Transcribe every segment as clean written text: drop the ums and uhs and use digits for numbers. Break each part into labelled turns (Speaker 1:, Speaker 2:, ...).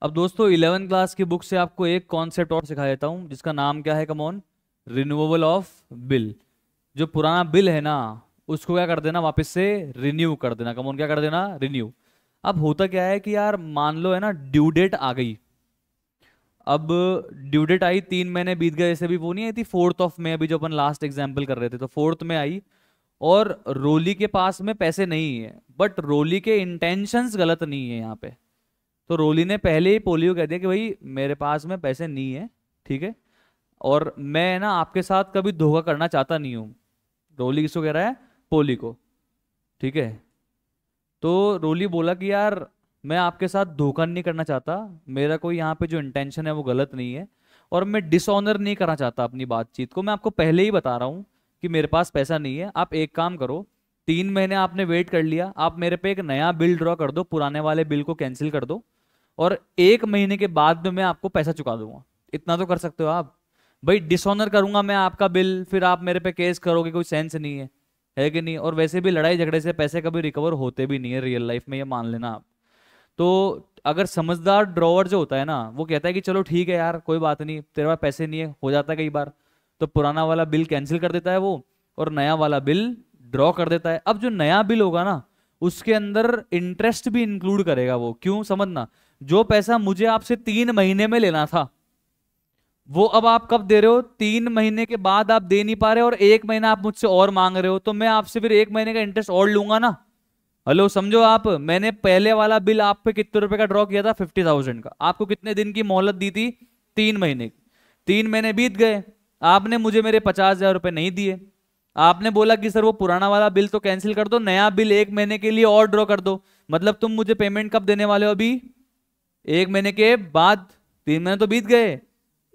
Speaker 1: अब दोस्तों 11th class की बुक से आपको एक कॉन्सेप्ट और सिखा देता हूँ जिसका नाम क्या है, कमॉन। Renewable of bill. जो पुराना बिल है ना, उसको क्या कर देना, वापस से रिन्यू कर देना। कमॉन, क्या कर देना, रिन्यू। अब होता क्या है कि यार मान लो है ना, ड्यू डेट आ गई। अब ड्यू डेट आई, 3 महीने बीत गए, जैसे भी वो नहीं आई थी 4 में, अभी जो अपन लास्ट एग्जाम्पल कर रहे थे, तो 4 में आई। और रोली के पास में पैसे नहीं है, बट रोली के इंटेंशंस गलत नहीं है यहाँ पे। तो रोली ने पहले ही पोलियो कह दिया कि भाई मेरे पास में पैसे नहीं है, ठीक है, और मैं ना आपके साथ कभी धोखा करना चाहता नहीं हूँ। रोली किसको कह रहा है, पोली को, ठीक है। तो रोली बोला कि यार मैं आपके साथ धोखा नहीं करना चाहता, मेरा कोई यहाँ पे जो इंटेंशन है वो गलत नहीं है, और मैं डिसऑनर नहीं करना चाहता अपनी बातचीत को। मैं आपको पहले ही बता रहा हूँ कि मेरे पास पैसा नहीं है। आप एक काम करो, 3 महीने आपने वेट कर लिया, आप मेरे पे एक नया बिल ड्रॉ कर दो, पुराने वाले बिल को कैंसिल कर दो, और 1 महीने के बाद में मैं आपको पैसा चुका दूंगा। इतना तो कर सकते हो आप। भाई डिसऑनर करूंगा मैं आपका बिल, फिर आप मेरे पे केस करोगे, कोई सेंस नहीं है कि नहीं। और वैसे भी लड़ाई झगड़े से पैसे कभी रिकवर होते भी नहीं है रियल लाइफ में, ये मान लेना आप। तो अगर समझदार ड्रॉवर जो होता है ना, वो कहता है कि चलो ठीक है यार, कोई बात नहीं, तेरे पास पैसे नहीं है, हो जाता है कई बार, तो पुराना वाला बिल कैंसिल कर देता है वो, और नया वाला बिल ड्रॉ कर देता है। अब जो नया बिल होगा ना, उसके अंदर इंटरेस्ट भी इंक्लूड करेगा वो। क्यों, समझना। जो पैसा मुझे आपसे 3 महीने में लेना था, वो अब आप कब दे रहे हो, 3 महीने के बाद आप दे नहीं पा रहे, और 1 महीना आप मुझसे और मांग रहे हो, तो मैं आपसे फिर 1 महीने का इंटरेस्ट और लूंगा ना। हेलो, समझो आप। मैंने पहले वाला बिल आप पे कितने रुपए का ड्रॉ किया था, 50,000 का। आपको कितने दिन की मोहलत दी थी, 3 महीने की। 3 महीने बीत गए, आपने मुझे मेरे 50,000 रुपए नहीं दिए। आपने बोला कि सर वो पुराना वाला बिल तो कैंसिल कर दो, नया बिल 1 महीने के लिए और ड्रॉ कर दो। मतलब तुम मुझे पेमेंट कब देने वाले हो अभी, 1 महीने के बाद। 3 महीने तो बीत गए,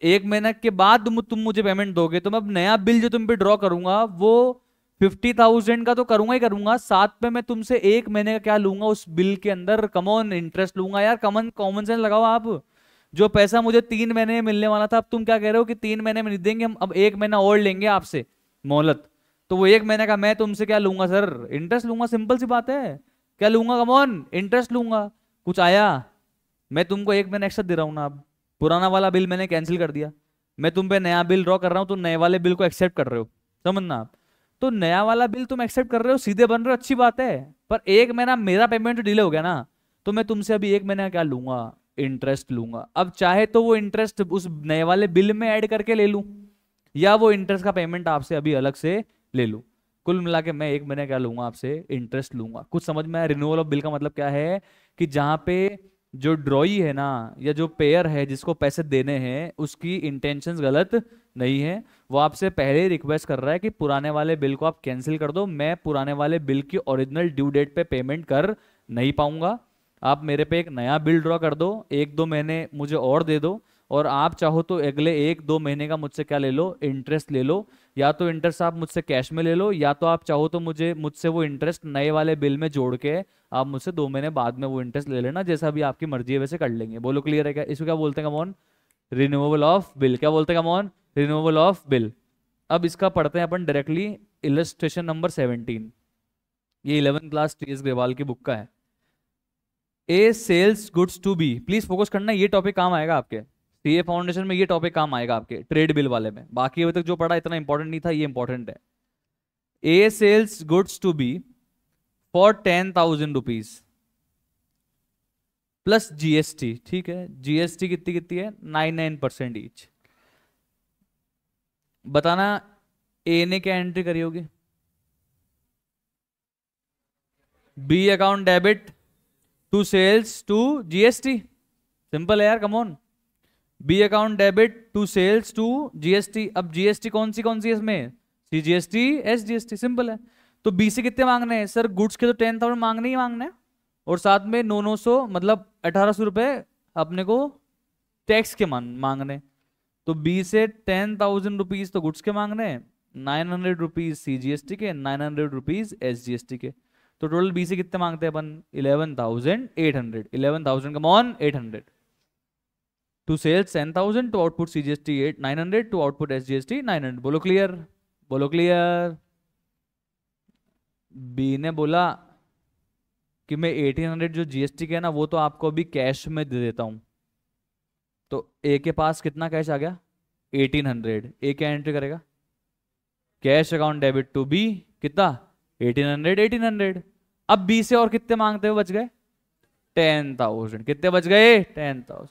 Speaker 1: 1 महीने के बाद तुम मुझे पेमेंट दोगे, तो मैं अब नया बिल जो तुम पे ड्रॉ करूंगा वो 50,000 का तो करूंगा ही करूंगा, साथ में मैं तुमसे 1 महीने का क्या लूंगा उस बिल के अंदर, कमॉन इंटरेस्ट लूंगा। यार कॉमन कॉमन सेंस लगाओ आप। जो पैसा मुझे 3 महीने में मिलने वाला था, अब तुम क्या कह रहे हो कि 3 महीने में नहीं देंगे, हम अब 1 महीना और लेंगे आपसे मोहलत। तो वो 1 महीने का मैं तुमसे क्या लूंगा सर, इंटरेस्ट लूंगा, सिंपल सी बात है। क्या लूंगा, कमॉन इंटरेस्ट लूंगा। कुछ आया, मैं तुमको 1 महीना एक्स्ट्रा दे रहा हूं ना। अब पुराना वाला बिल मैंने कैंसिल कर दिया, मैं तुम पे नया बिल ड्रॉ कर रहा हूं, तो नए वाले बिल को एक्सेप्ट कर रहे हो, समझना आप। तो नया वाला बिल तुम एक्सेप्ट कर रहे हो, सीधे बन रहे हो, अच्छी बात है। पर 1 महीना मेरा पेमेंट डिले हो गया ना, तो मैं तुमसे अभी 1 महीना क्या लूंगा, इंटरेस्ट लूंगा। अब चाहे तो वो इंटरेस्ट उस नए वाले बिल में ऐड करके ले लूं, या वो इंटरेस्ट का पेमेंट आपसे अभी अलग से ले लूं। कुल मिला के मैं 1 महीने क्या लूंगा आपसे, इंटरेस्ट लूंगा। कुछ समझ में आया, रिन्यूअल ऑफ बिल का मतलब क्या है, कि जहां पे जो ड्रॉई है ना, या जो पेयर है जिसको पैसे देने हैं, उसकी इंटेंशंस गलत नहीं है। वो आपसे पहले ही रिक्वेस्ट कर रहा है कि पुराने वाले बिल को आप कैंसिल कर दो, मैं पुराने वाले बिल की ओरिजिनल ड्यू डेट पे पेमेंट कर नहीं पाऊंगा। आप मेरे पे एक नया बिल ड्रॉ कर दो, 1-2 महीने मुझे और दे दो, और आप चाहो तो अगले 1-2 महीने का मुझसे क्या ले लो, इंटरेस्ट ले लो। या तो इंटरेस्ट आप मुझसे कैश में ले लो, या तो आप चाहो तो मुझसे वो इंटरेस्ट नए वाले बिल में जोड़ के आप मुझसे 2 महीने बाद में वो इंटरेस्ट ले लेना, जैसा भी आपकी मर्जी है वैसे कर लेंगे। बोलो क्लियर है क्या, इसको क्या बोलते हैं कमॉन, रिन्यूएबल ऑफ बिल। क्या बोलते हैं कमॉन, रिन्यूएबल ऑफ बिल। अब इसका पढ़ते हैं अपन डायरेक्टली, इलस्ट्रेशन नंबर 17। ये 11th class T S Grewal की बुक का है। A sells goods to B, please focus करना, ये टॉपिक काम आएगा आपके सीए फाउंडेशन में, ये टॉपिक काम आएगा आपके ट्रेड बिल वाले में। बाकी अभी तक जो पढ़ा इतना इंपॉर्टेंट नहीं था, ये इंपॉर्टेंट है। A sells goods to B for 10,000 rupees plus GST, ठीक है। जीएसटी कितनी कितनी है, 99% ईच। बताना ए ने क्या एंट्री करी होगी, B account debit to sales to GST. Simple है यार, come on. B account debit to sales to GST. अब जीएसटी कौन सी है इसमें, C GST, S GST, simple है। तो बी से कितने मांगने हैं सर, गुड्स के तो 10,000 मांगने ही मांगने हैं, और साथ में 900 मतलब 1,800 रुपए अपने को टैक्स के मांगने हैं। तो बी से 10,000 रुपीज तो गुड्स के मांगने हैं, 900 रुपीज सी जीएसटी के, 900 रुपीज एस जीएसटी के। तो टोटल बी से कितने मांगते हैं अपन, 11,800। 11,000 come on 800 to sales 10,000 to output CGST 900 to output SGST 900। बोलो क्लियर, बोलो क्लियर। बी ने बोला कि मैं 1,800 जो जीएसटी के है ना, वो तो आपको अभी कैश में दे देता हूँ, तो ए के पास कितना कैश आ गया? 1800। ए क्या एंट्री करेगा? Cash account debit to B, कितना? 1800 1800। अब बी से और कितने मांगते हुए बच गए? 10,000। कितने बच गए? 10,000।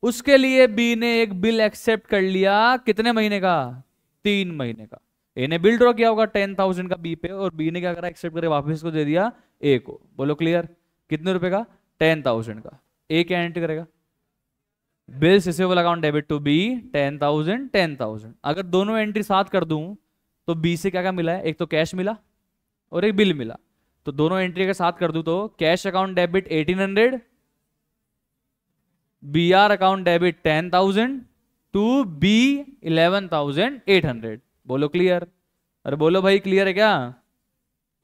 Speaker 1: उसके लिए बी ने एक बिल एक्सेप्ट कर लिया, कितने महीने का? 3 महीने का। ए ने बिल ड्रॉ किया होगा 10,000 का बी पे, और बी ने क्या करा? एक्सेप्ट करके वापस को दे दिया ए को। बोलो क्लियर? कितने रुपए का? 10,000 का। ए क्या एंट्री करेगा? Bills receivable account debit to B 10,000 10,000। अगर दोनों एंट्री साथ कर दूं तो बी से क्या क्या मिला है? एक तो कैश मिला और एक बिल मिला। तो दोनों एंट्री अगर साथ कर दूं तो cash account debit 1800, B R account debit 10,000 to B 11,800। बोलो क्लियर? अरे बोलो भाई, क्लियर है क्या?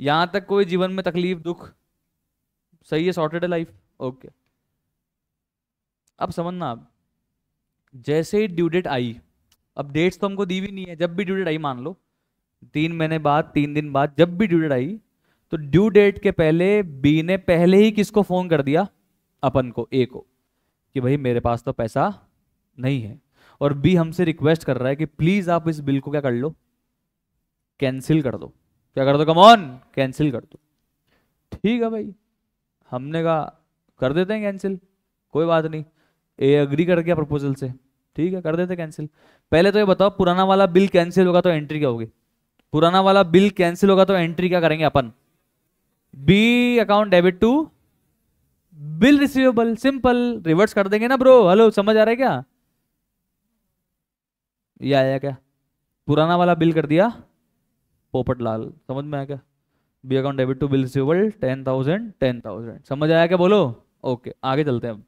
Speaker 1: यहां तक कोई जीवन में तकलीफ दुख सही है? सॉर्टेड है लाइफ? ओके। अब समझना आप, जैसे ही ड्यू डेट आई, अब डेट्स तो हमको दी भी नहीं है, जब भी ड्यू डेट आई मान लो 3 महीने बाद 3 दिन बाद जब भी ड्यू डेट आई, तो ड्यू डेट के पहले बी ने पहले ही किसको फोन कर दिया? अपन को, ए को, कि भाई मेरे पास तो पैसा नहीं है। और बी हमसे रिक्वेस्ट कर रहा है कि प्लीज आप इस बिल को क्या कर लो? कैंसिल कर दो। क्या कर दो? कम ऑन, कैंसिल कर दो। ठीक है भाई, हमने कहा कर देते हैं कैंसिल, कोई बात नहीं। ए अग्री कर गया प्रपोजल से, ठीक है कर देते कैंसिल। पहले तो ये बताओ, पुराना वाला बिल कैंसिल होगा तो एंट्री क्या होगी? पुराना वाला बिल कैंसिल होगा तो एंट्री क्या करेंगे अपन? B account debit to bill receivable. Simple, reverse कर देंगे ना ब्रो। हेलो, समझ आ रहा है क्या? ये आया क्या? पुराना वाला बिल कर दिया पोपट लाल। समझ में आया क्या? B account debit to bill receivable 10,000 10,000। समझ आया क्या? बोलो। ओके, आगे चलते हैं अब।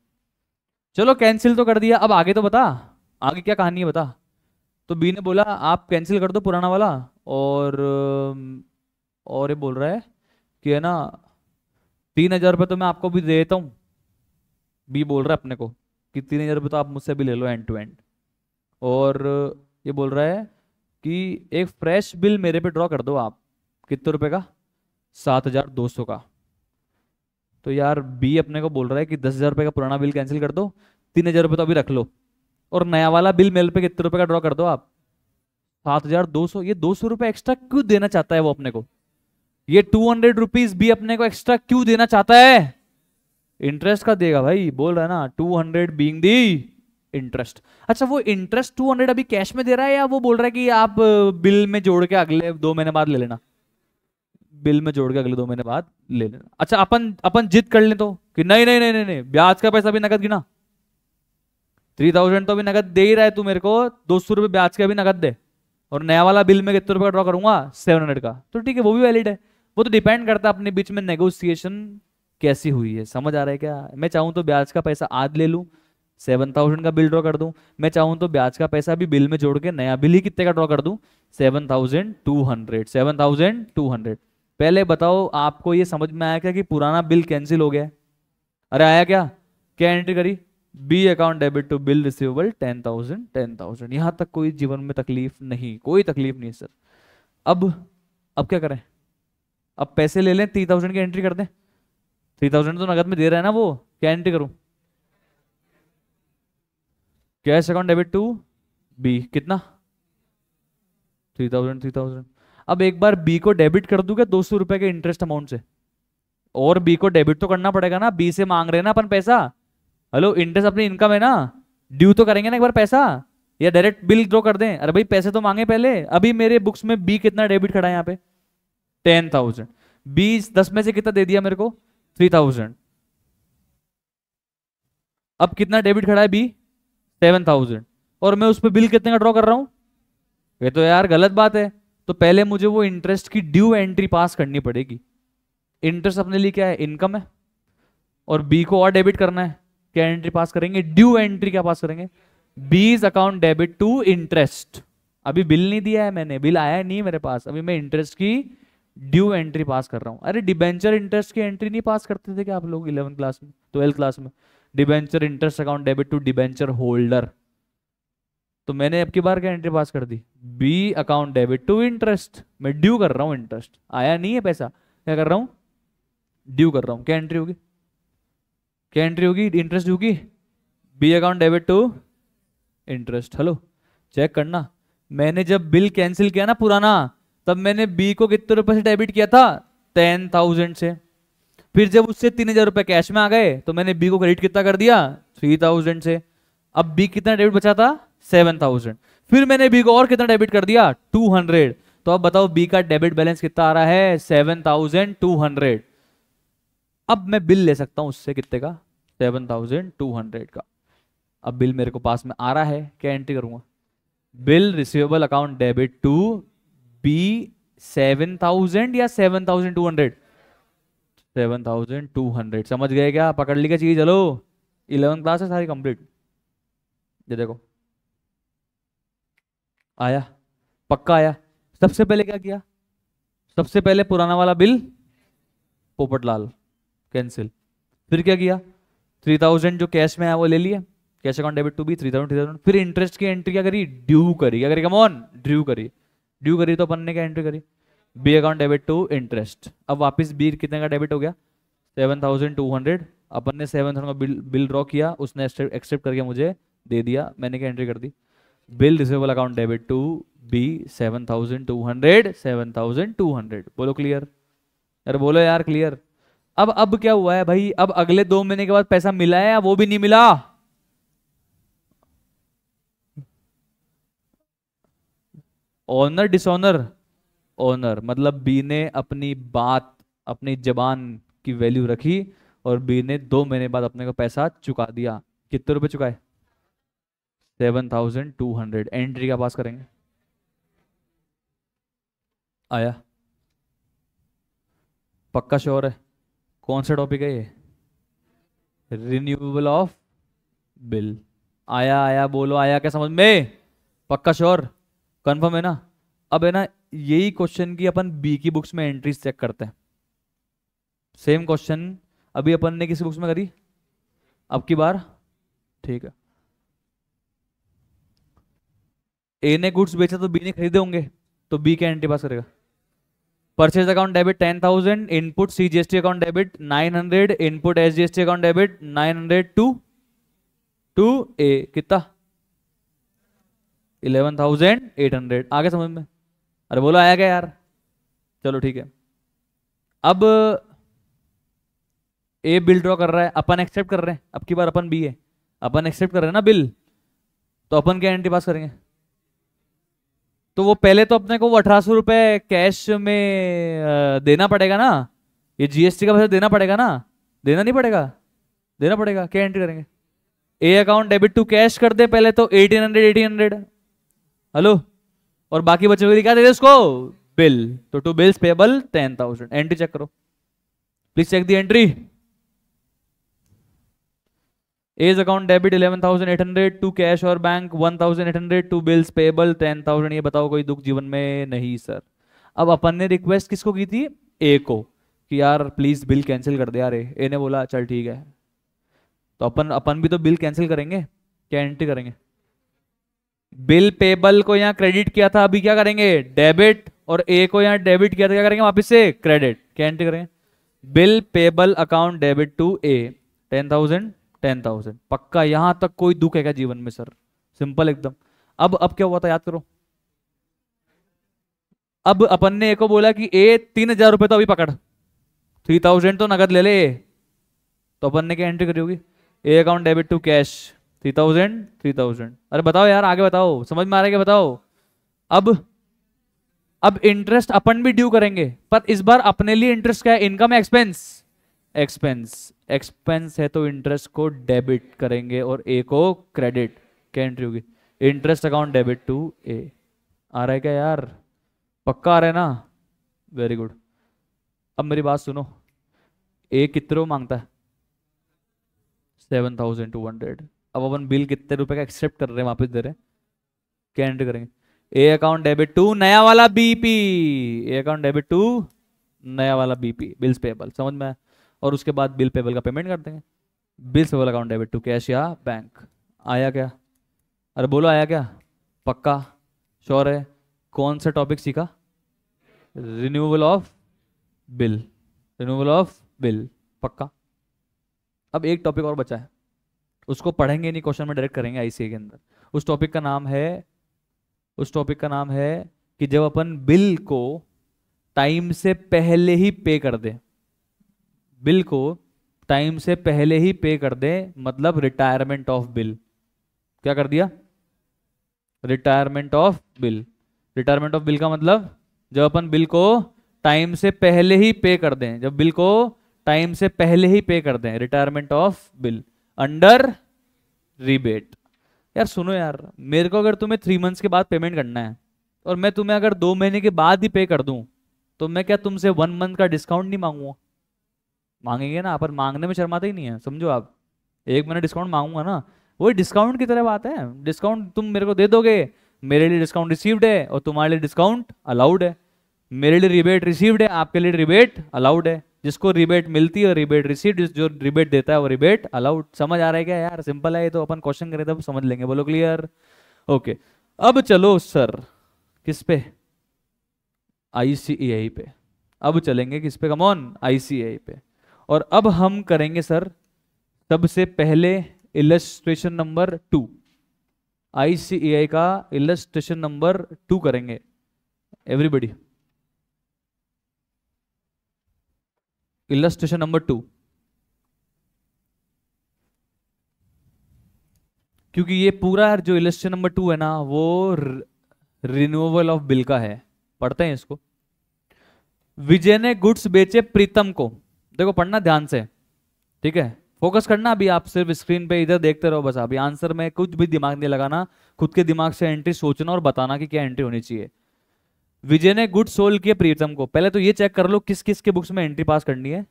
Speaker 1: चलो कैंसिल तो कर दिया, अब आगे तो बता, आगे क्या कहानी है बता। तो बी ने बोला आप कैंसिल कर दो पुराना वाला, और ये बोल रहा है कि है ना 3,000 रुपये तो मैं आपको भी दे देता हूँ। बी बोल रहा है अपने को कि 3,000 रुपये तो आप मुझसे भी ले लो एंड टू एंड। और ये बोल रहा है कि एक फ्रेश बिल मेरे पे ड्रॉ कर दो आप। कितने रुपए का? 7,200 का। तो यार बी अपने को बोल रहा है कि 10,000 रुपये का पुराना बिल कैंसिल कर दो, 3,000 रुपये तो अभी रख लो, और नया वाला बिल मेरे पे कितने रुपए का ड्रॉ कर दो आप? 7,200। ये 200 रुपये एक्स्ट्रा क्यों देना चाहता है वो अपने को? ये 200 रुपीज भी अपने को एक्स्ट्रा क्यों देना चाहता है? इंटरेस्ट का देगा भाई, बोल रहा है ना 200 बीइंग दी इंटरेस्ट। अच्छा, वो इंटरेस्ट 200 अभी कैश में दे रहा है या वो बोल रहा है कि आप बिल में जोड़ के अगले 2 महीने बाद ले लेना? बिल में जोड़ के अगले 2 महीने बाद ले लेना। अच्छा, अपन अपन जिद कर लें तो कि नहीं नहीं नहीं नहीं नहीं, ब्याज का पैसा भी नगद गिना। 3,000 तो अभी नगद दे ही रहा है तू मेरे को, 200 रुपये ब्याज के भी नगद दे, और नया वाला बिल में कितने रुपए का ड्रॉ करूंगा? 700 का। तो ठीक है, वो भी वैलिड है। वो तो डिपेंड करता है अपने बीच में नेगोशिएशन कैसी हुई है। समझ आ रहा है क्या? मैं चाहूं तो ब्याज का पैसा आज ले लूं, 7,000 का बिल ड्रॉ कर दूं। मैं चाहूं तो ब्याज का पैसा भी बिल में जोड़ के नया बिल ही कितने का ड्रॉ कर दूं? 7,200 7,200। पहले बताओ, आपको ये समझ में आया क्या कि पुराना बिल कैंसिल हो गया है? अरे आया क्या? क्या एंट्री करी? B account debit to bill receivable 10,000 10,000। यहां तक कोई जीवन में तकलीफ नहीं, कोई तकलीफ नहीं सर। अब अब क्या करें? अब पैसे ले लें, 3,000 की एंट्री कर दें। 3,000 तो नगद में दे रहा है ना वो, क्या एंट्री करूं? Cash account debit to B, कितना? 3,000 3,000। अब एक बार बी को डेबिट कर दूंगा 200 रुपए के इंटरेस्ट अमाउंट से, और बी को डेबिट तो करना पड़ेगा ना, बी से मांग रहे हैं ना अपन पैसा। हेलो, इंटरेस्ट अपनी इनकम है ना, ड्यू तो करेंगे ना एक बार पैसा, या डायरेक्ट बिल ड्रॉ कर दें? अरे भाई पैसे तो मांगे पहले। अभी मेरे बुक्स में बी कितना डेबिट खड़ा है यहाँ पे? 10,000। बी 10 में से कितना दे दिया मेरे को? 3,000। अब कितना डेबिट खड़ा है बी? 7,000। और मैं उस पर बिल कितने का ड्रॉ कर रहा हूँ? ये तो यार गलत बात है। तो पहले मुझे वो इंटरेस्ट की ड्यू एंट्री पास करनी पड़ेगी। इंटरेस्ट अपने लिए क्या है? इनकम है। और बी को और डेबिट करना है, क्या एंट्री पास करेंगे? ड्यू एंट्री क्या पास करेंगे? B's account debit to interest. अभी बिल नहीं दिया है मैंने, बिल आया नहीं मेरे पास, अभी मैं इंटरेस्ट की ड्यू एंट्री पास कर रहा हूं। अरे डिबेंचर इंटरेस्ट की एंट्री नहीं पास करते थे क्या आप लोग 11th क्लास में, 12th क्लास में? Debenture interest account debit to debenture holder. तो मैंने अब की बार क्या एंट्री पास कर दी? B account debit to interest. मैं ड्यू कर रहा हूं, इंटरेस्ट आया नहीं है पैसा, क्या कर रहा हूं? ड्यू कर रहा हूं। क्या एंट्री होगी? क्या एंट्री होगी? इंटरेस्ट ड्यू की। B account debit to interest. Hello, check करना, मैंने जब बिल कैंसिल किया ना पुराना, तब मैंने बी को कितने रुपए से डेबिट किया था? 10,000 से। फिर जब उससे 3,000 रुपए कैश में आ गए तो मैंने बी को क्रेडिट कितना कर दिया? 3,000 से। अब बी कितना डेबिट बचा था? 7,000। फिर मैंने बी को और कितना डेबिट कर दिया? 200। तो अब बताओ बी का डेबिट बैलेंस कितना आ रहा है? 7,200। अब मैं बिल ले सकता हूं उससे कितने का? 7,200 का। अब बिल मेरे को पास में आ रहा है, क्या एंट्री करूंगा? Bill receivable account debit to B 7,000 या 7,200? 7,200। समझ गए क्या? पकड़ ली क्या चीज? चलो, 11 क्लास है सारी कंप्लीट। ये देखो, आया, पक्का आया। सबसे पहले क्या किया? सबसे पहले पुराना वाला बिल पोपटलाल कैंसिल। फिर क्या किया? 3,000 जो कैश में है वो ले लिया, cash account debit to B 3,000 3,000। फिर इंटरेस्ट की एंट्री क्या करी? ड्यू करी। क्या करी? कम ऑन, ड्यू करी। ड्यू करी तो अपन ने क्या एंट्री करी? B account debit to interest. अब वापस बी कितने का डेबिट हो गया? 7,200। अपन ने 7,000 का बिल बिल ड्रॉ किया, उसने एक्सेप्ट करके मुझे दे दिया, मैंने क्या एंट्री कर दी? Bill receivable account debit to B 7,200 7,200। बोलो क्लियर? यार बोलो यार क्लियर। अब क्या हुआ है भाई? अब अगले 2 महीने के बाद पैसा मिला है या वो भी नहीं मिला? Honour dishonour? ऑनर मतलब बी ने अपनी बात, अपनी जबान की वैल्यू रखी, और बी ने 2 महीने बाद अपने को पैसा चुका दिया। कितने रुपए चुकाए? 7,200। एंट्री का पास करेंगे। आया, पक्का श्योर है? कौन सा टॉपिक है ये? Renewable of bill. आया आया, बोलो आया क्या समझ में? पक्का श्योर? कंफर्म है ना? अब है ना, यही क्वेश्चन की अपन बी की बुक्स में एंट्रीज चेक करते हैं। सेम क्वेश्चन अभी अपन ने किसी बुक्स में करी? अब की बार ठीक है। ए ने गुड्स बेचा तो बी ने खरीदे होंगे, तो बी क्या एंट्री पास करेगा? Purchase account debit 10,000, input CGST account debit 900, input SGST account debit 900 to A कितना? 11,800। आगे समझ में? अरे बोलो आया क्या यार? चलो ठीक है। अब ए बिल ड्रॉ कर रहा है, अपन एक्सेप्ट कर रहे हैं, अब की बार अपन बी है, अपन एक्सेप्ट कर रहे हैं ना बिल, तो अपन क्या एंट्री पास करेंगे? तो वो पहले तो अपने को वो 1,800 रुपए कैश में देना पड़ेगा ना, ये जीएसटी का पैसा देना पड़ेगा ना? देना नहीं पड़ेगा? देना पड़ेगा। क्या एंट्री करेंगे? A account debit to cash कर दे पहले तो 1,800 हेलो, और बाकी बचे हुए क्या दे दे उसको? बिल। तो to bills payable 10,000। Entry check करो, please check the entry. A's account debit 11,800 to cash और बैंक 1,800 टू बिल्स पेबल 10,000। ये बताओ कोई दुख जीवन में? नहीं सर। अब अपन ने रिक्वेस्ट किसको की थी? ए को, कि यार प्लीज बिल कैंसिल कर दे यार। ए ने बोला चल ठीक है। तो अपन अपन भी तो बिल कैंसिल करेंगे। क्या एंट्री करेंगे? बिल पेबल को यहाँ क्रेडिट किया था, अभी क्या करेंगे? डेबिट। और ए को यहाँ डेबिट किया था, क्या करेंगे? वापस से क्रेडिट। क्या एंट्री करेंगे? Bill payable account debit to A 10,000 10,000। पक्का? यहां तक कोई दुख है क्या जीवन में सर? सिंपल एकदम। अब क्या हुआ था याद करो। अब अपन ने ए को बोला कि ए 3,000 रुपए तो अभी पकड़, 3,000 तो नगद ले ले। तो अपन ने क्या एंट्री करी होगी? A account debit to cash 3,000 3,000। अरे बताओ यार, आगे बताओ, समझ में आ रहा है क्या? बताओ। अब अब इंटरेस्ट अपन भी ड्यू करेंगे, पर इस बार अपने लिए इंटरेस्ट क्या है? इनकम है एक्सपेंस? एक्सपेंस। एक्सपेंस है तो इंटरेस्ट को डेबिट करेंगे और ए को क्रेडिट। क्या एंट्री होगी? इंटरेस्ट अकाउंट डेबिट टू ए। आ रहा है क्या यार? पक्का आ रहा है ना? Very good. अब मेरी बात सुनो, ए कितने रुपये मांगता है? 7,200। अब अपन बिल कितने रुपए का एक्सेप्ट कर रहे हैं, वापस दे रहे हैं। क्या एंट्री करेंगे? ए अकाउंट डेबिट टू नया वाला BP. A account debit to नया वाला बीपी, बिल्स पेबल। समझ में आया? और उसके बाद बिल पेबल का पेमेंट कर देंगे। Bills payable account debit to cash या बैंक। आया क्या? अरे बोलो आया क्या? पक्का? श्योर है? कौन सा टॉपिक सीखा? Renewal of bill. Renewal of bill. पक्का? अब एक टॉपिक और बचा है, उसको पढ़ेंगे नहीं, क्वेश्चन में डायरेक्ट करेंगे आईसीए के अंदर। उस टॉपिक का नाम है, उस टॉपिक का नाम है कि जब अपन बिल को टाइम से पहले ही पे कर दे, बिल को टाइम से पहले ही पे कर दे, मतलब रिटायरमेंट ऑफ बिल। क्या कर दिया? Retirement of bill. Retirement of bill का मतलब जब अपन बिल को टाइम से पहले ही पे कर दें, जब बिल को टाइम से पहले ही पे कर दें, retirement of bill under rebate. यार सुनो यार, मेरे को अगर तुम्हें 3 मंथ्स के बाद पेमेंट करना है और मैं तुम्हें अगर 2 महीने के बाद ही पे कर दूं, तो मैं क्या तुमसे 1 मंथ का डिस्काउंट नहीं मांगूंगा? मांगेंगे ना, अपन मांगने में शर्माते ही नहीं है, समझो आप। 1 महीना डिस्काउंट मांगूंगा ना, वही डिस्काउंट की तरह बात है। डिस्काउंट तुम मेरे को दे दोगे, मेरे लिए डिस्काउंट रिसीव्ड है और तुम्हारे लिए डिस्काउंट अलाउड है। मेरे लिए रिबेट रिसीव्ड है, आपके लिए रिबेट अलाउड है। जिसको रिबेट मिलती है रिबेट रिसीव्ड, जो रिबेट देता है वो रिबेट अलाउड। समझ आ रहा है क्या यार? सिंपल है ये तो, अपन क्वेश्चन करें तब समझ लेंगे। बोलो क्लियर? ओके, अब चलो सर किस पे? आईसीएआई पे। अब चलेंगे किस पे? कम ऑन, आईसीएआई पे। और अब हम करेंगे सर सबसे पहले इलस्ट्रेशन नंबर 2, आईसीएआई का इलस्ट्रेशन नंबर 2 करेंगे एवरीबॉडी। इलस्ट्रेशन नंबर 2, क्योंकि ये पूरा जो इलस्ट्रेशन नंबर 2 है ना, वो रिन्यूअल ऑफ बिल का है। पढ़ते हैं इसको। विजय ने गुड्स बेचे प्रीतम को। देखो पढ़ना ध्यान से, ठीक है? फोकस करना, अभी आप सिर्फ स्क्रीन पे इधर देखते रहो बस। अभी आंसर में कुछ भी दिमाग नहीं लगाना, खुद के दिमाग से एंट्री सोचना और बताना कि क्या एंट्री होनी चाहिए। विजय ने गुड्स सोल्ड किए प्रीतम को। पहले तो ये चेक कर लो किस किस के बुक्स में एंट्री पास करनी है।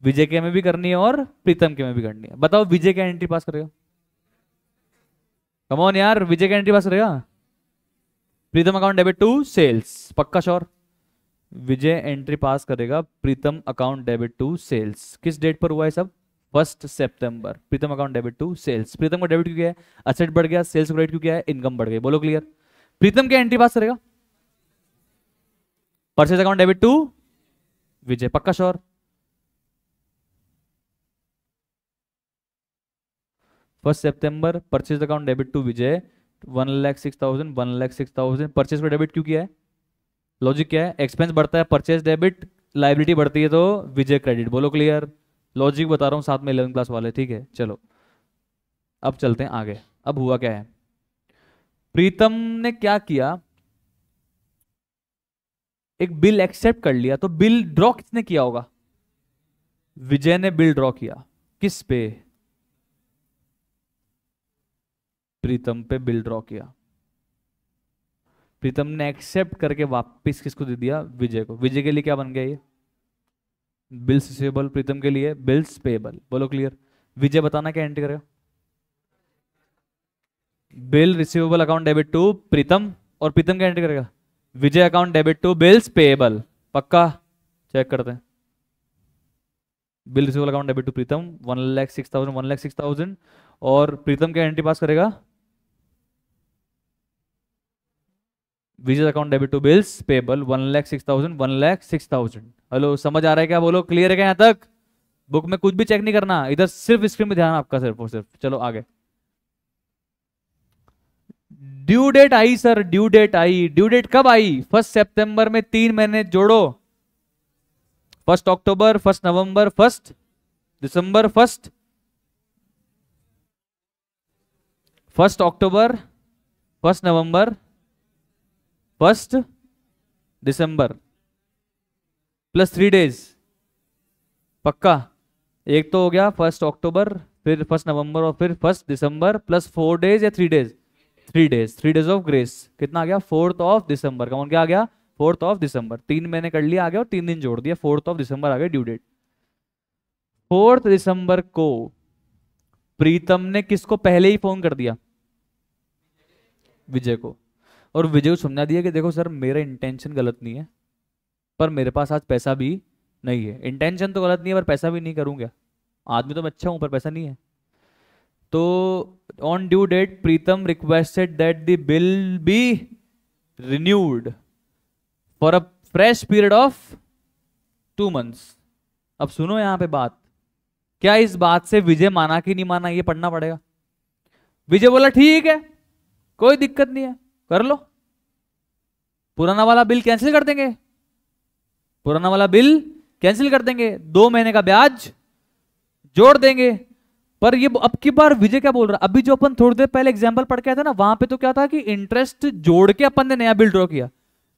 Speaker 1: विजय के में भी करनी है और प्रीतम के में भी करनी है। बताओ विजय क्या एंट्री पास करेगा? कम ऑन यार, विजय क्या एंट्री पास करेगा? Pritam account debit to sales. पक्का श्योर? विजय एंट्री पास करेगा Pritam account debit to sales. किस डेट पर हुआ है सब? 1 सितंबर। प्रीतम अकाउंट डेबिट टू सेल्स। प्रीतम को डेबिट क्यों किया है? असेट बढ़ गया। सेल्स को क्रेडिट क्यों किया है? इनकम बढ़ गई। बोलो क्लियर? प्रीतम क्या एंट्री पास करेगा? Purchase account debit to Vijay. पक्का श्योर? फर्स्ट सितंबर purchase account debit to Vijay 1,06,000 1,06,000। Purchase को डेबिट क्यों किया है? लॉजिक क्या है? एक्सपेंस बढ़ता है, परचेज डेबिट, लाइबिलिटी बढ़ती है तो विजय क्रेडिट। बोलो क्लियर? लॉजिक बता रहा हूं साथ में 11th क्लास वाले, ठीक है? चलो अब चलते हैं आगे। अब हुआ क्या है? प्रीतम ने क्या किया, एक बिल एक्सेप्ट कर लिया। तो बिल ड्रॉ किसने किया होगा? विजय ने बिल ड्रॉ किया। किस पे? प्रीतम पे बिल ड्रॉ किया। प्रीतम ने एक्सेप्ट करके वापस किसको दे दिया? विजय को। विजय के लिए क्या बन गया ये? Bills receivable. प्रीतम के लिए बिल्स पेएबल। बोलो क्लियर? विजय बताना क्या एंट्री करेगा? Bill receivable account debit to Pritam. और प्रीतम क्या एंट्री करेगा? Vijay account debit to bills payable. पक्का? चेक करते हैं। Bill receivable account debit to Pritam 1,06,000 1,06,000। और प्रीतम क्या एंट्री पास करेगा? Vijay account debit to bills payable 1,06,000 1,06,000। Hello, समझ आ रहा है क्या? बोलो क्लियर है क्या? यहां तक बुक में कुछ भी चेक नहीं करना, इधर सिर्फ स्क्रीन में ध्यान आपका, सिर्फ और सिर्फ। चलो आगे। ड्यू डेट आई सर, ड्यू डेट आई। ड्यू डेट कब आई? 1 सितंबर में 3 महीने जोड़ो। 1 अक्टूबर, 1 नवंबर, 1 दिसंबर, 1 अक्टूबर, 1 नवंबर, 1 दिसंबर प्लस 3 डेज। पक्का? एक तो हो गया 1 अक्टूबर, फिर 1 नवंबर और फिर 1 दिसंबर प्लस 4 डेज या 3 days? 3 days. 3 days of grace. कितना आ गया? 4 दिसंबर। कौन क्या आ गया? 4 दिसंबर। 3 महीने कर लिया, आ गया और 3 दिन जोड़ दिया, 4 दिसंबर आ गया ड्यू डेट। 4 दिसंबर को प्रीतम ने किसको पहले ही फोन कर दिया? विजय को। और विजय को समझा दिया कि देखो सर, मेरा इंटेंशन गलत नहीं है, पर मेरे पास आज पैसा भी नहीं है। इंटेंशन तो गलत नहीं है पर पैसा भी नहीं, करूंगा। आदमी तो मैं अच्छा हूं पर पैसा नहीं है। तो on due date Pritam requested that the bill be renewed for a fresh period of 2 months. अब सुनो यहां पे बात, क्या इस बात से विजय माना कि नहीं माना, ये पढ़ना पड़ेगा। विजय बोला ठीक है, कोई दिक्कत नहीं है, कर लो। पुराना वाला बिल कैंसिल कर देंगे, पुराना वाला बिल कैंसिल कर देंगे, 2 महीने का ब्याज जोड़ देंगे। पर ये अब की बार विजय क्या बोल रहा है, अभी जो अपन थोड़ी देर पहले एग्जांपल पढ़ के आए थे ना, वहां पे तो क्या था कि इंटरेस्ट जोड़ के अपन ने नया बिल ड्रॉ किया।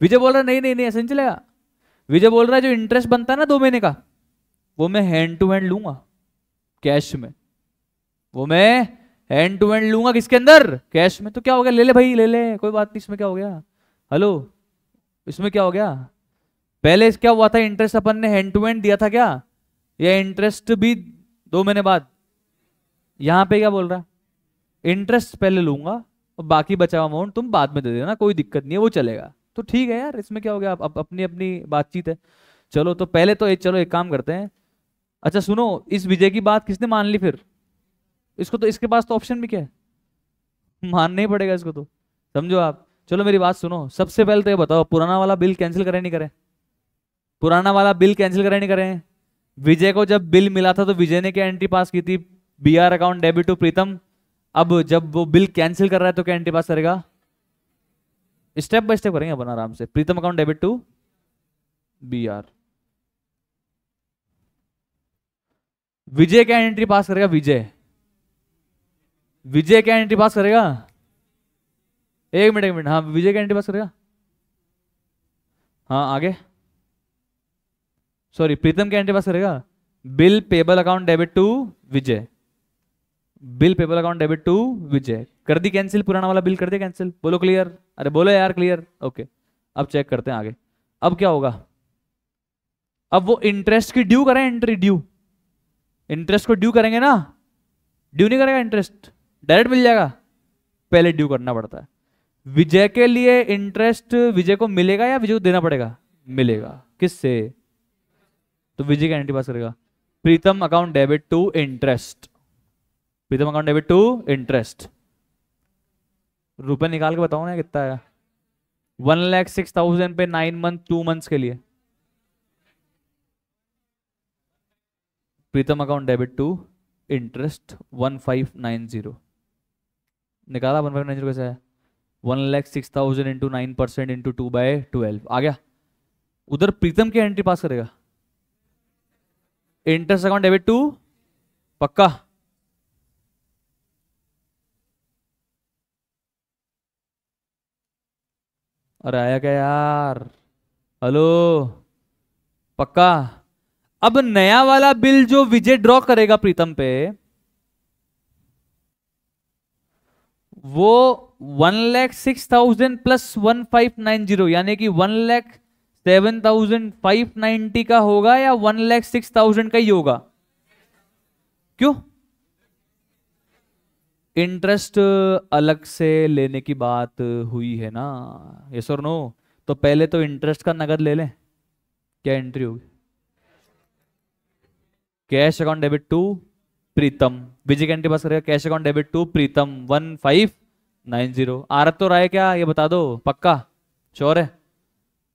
Speaker 1: विजय बोल रहा है नहीं नहीं नहीं, ऐसा नहीं चलेगा। विजय बोल रहा है जो इंटरेस्ट बनता है ना 2 महीने का, वो मैं हैंड टू हैंड लूंगा कैश में, वो मैं हैंड टू हैंड लूंगा। किसके अंदर? कैश में। तो क्या हो गया, ले ले भाई ले ले, कोई बात नहीं, इसमें क्या हो गया? हेलो, इसमें क्या हो गया? पहले क्या हुआ था, इंटरेस्ट अपन ने हैंड टू हैंड दिया था क्या, या इंटरेस्ट भी 2 महीने बाद? यहां पे क्या बोल रहा है, इंटरेस्ट पहले लूंगा और बाकी बचा हुआ अमाउंट तुम बाद में दे देना, कोई दिक्कत नहीं है, वो चलेगा। तो ठीक है यार, इसमें क्या हो गया, अपनी अपनी बातचीत है। चलो तो पहले तो चलो एक काम करते हैं। अच्छा सुनो, इस विजय की बात किसने मान ली फिर? इसको तो, इसके पास तो ऑप्शन भी क्या है, मानना ही पड़ेगा इसको तो, समझो आप। चलो मेरी बात सुनो, सबसे पहले तो ये बताओ, पुराना वाला बिल कैंसिल करें नहीं करें? पुराना वाला बिल कैंसिल करें नहीं करें? विजय को जब बिल मिला था तो विजय ने क्या एंट्री पास की थी, बीआर अकाउंट डेबिट टू प्रीतम। अब जब वो बिल कैंसिल कर रहा है तो क्या एंट्री पास करेगा? स्टेप बाय स्टेप करेंगे अपन आराम से। प्रीतम अकाउंट डेबिट टू बीआर, विजय क्या एंट्री पास करेगा? विजय, विजय क्या एंट्री पास करेगा? एक मिनट एक मिनट, हाँ विजय क्या एंट्री पास करेगा? हाँ आगे, सॉरी, प्रीतम क्या एंट्री पास करेगा? Bill payable account debit to Vijay, bill payable account debit to Vijay. कर दी कैंसिल, पुराना वाला बिल कर दिया कैंसिल, बोलो क्लियर? अरे बोलो यार क्लियर, ओके। अब चेक करते हैं आगे, अब क्या होगा। अब वो इंटरेस्ट की ड्यू करें, एंट्री ड्यू, इंटरेस्ट को ड्यू करेंगे ना? ड्यू नहीं करेगा, इंटरेस्ट डायरेक्ट मिल जाएगा, पहले ड्यू करना पड़ता है। विजय के लिए इंटरेस्ट विजय को मिलेगा या विजय को देना पड़ेगा? मिलेगा। किससे? तो विजय का एंट्री पास करेगा, Pritam account debit to interest, Pritam account debit to interest. रुपए निकाल के बताओ ना कितना है। 1,06,000 पे 9 मंथ 2 मंथ्स के लिए, प्रीतम अकाउंट डेबिट टू इंटरेस्ट 1590 निकाला। 1590 कैसे है? 1,06,000 इंटू 9% इंटू 2/12 आ गया। उधर प्रीतम की एंट्री पास करेगा, इंटरेस्ट अकाउंट डेबिट टू, पक्का? अरे आया क्या यार, हेलो, पक्का? अब नया वाला बिल जो विजय ड्रॉ करेगा प्रीतम पे, वो 1,06,000 प्लस 1590 यानी कि 1,07,590 का होगा या 1,06,000 का ही होगा? क्यों? इंटरेस्ट अलग से लेने की बात हुई है ना, यस और नो? तो पहले तो इंटरेस्ट का नगद ले लें, क्या एंट्री होगी? कैश अकाउंट डेबिट टू प्रीतम, विजय की एंट्री पास करेगा, कैश अकाउंट डेबिट टू प्रीतम 1590। आ रहा तो रहा है क्या, ये बता दो, पक्का श्योर है?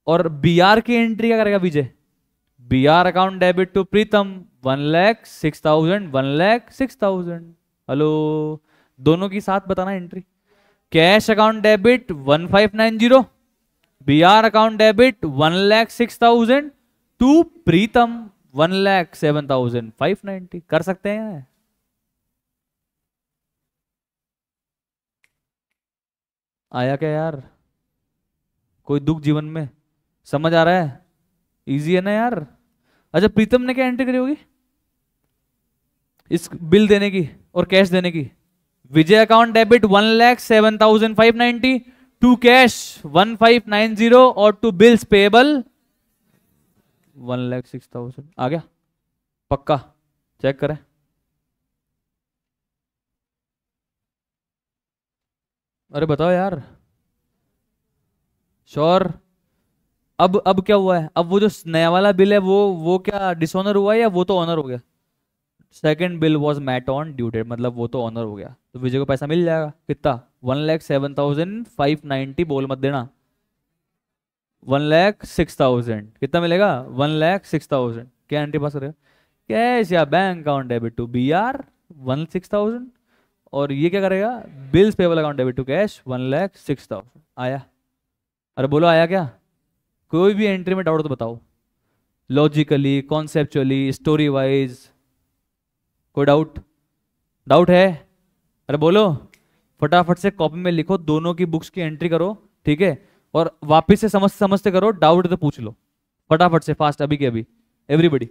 Speaker 1: और बीआर की एंट्री क्या करेगा Vijay? BR account debit to Pritam 1,06,000 1,06,000। Hello, दोनों की साथ बताना entry. Cash account debit 1590, BR account debit 1,06,000 to Pritam 1,07,590। कर सकते हैं? आया क्या यार, कोई दुख जीवन में? समझ आ रहा है? इजी है ना यार? अच्छा प्रीतम ने क्या एंट्री करी होगी इस बिल देने की और कैश देने की? विजय अकाउंट डेबिट 1,07,590 टू कैश 1590 और टू बिल्स पेबल 1,06,000। आ गया? पक्का? चेक करें। अरे बताओ यार, श्योर? अब क्या हुआ है, अब वो जो नया वाला बिल है वो क्या डिसऑनर हुआ है या वो तो ऑनर हो गया? Second bill was met on due date, मतलब वो तो ऑनर हो गया, तो विजय को पैसा मिल जाएगा। कितना? 1,07,590, बोल मत देना, 1,06,000। कितना मिलेगा? 1,06,000। क्या एंट्री पास करेगा? कैश या bank account debit to B R 1,06,000 और ये क्या करेगा, bills payable account debit to cash 1,06,000 आया। अरे बोलो आया क्या? कोई भी एंट्री में डाउट तो बताओ, लॉजिकली, कॉन्सेप्चुअली, स्टोरी वाइज, कोई डाउट? डाउट है? अरे बोलो, फटाफट से कॉपी में लिखो, दोनों की बुक्स की एंट्री करो, ठीक है, और वापस से समझते समझते करो, डाउट तो पूछ लो फटाफट से, फास्ट, अभी के अभी, एवरीबडी।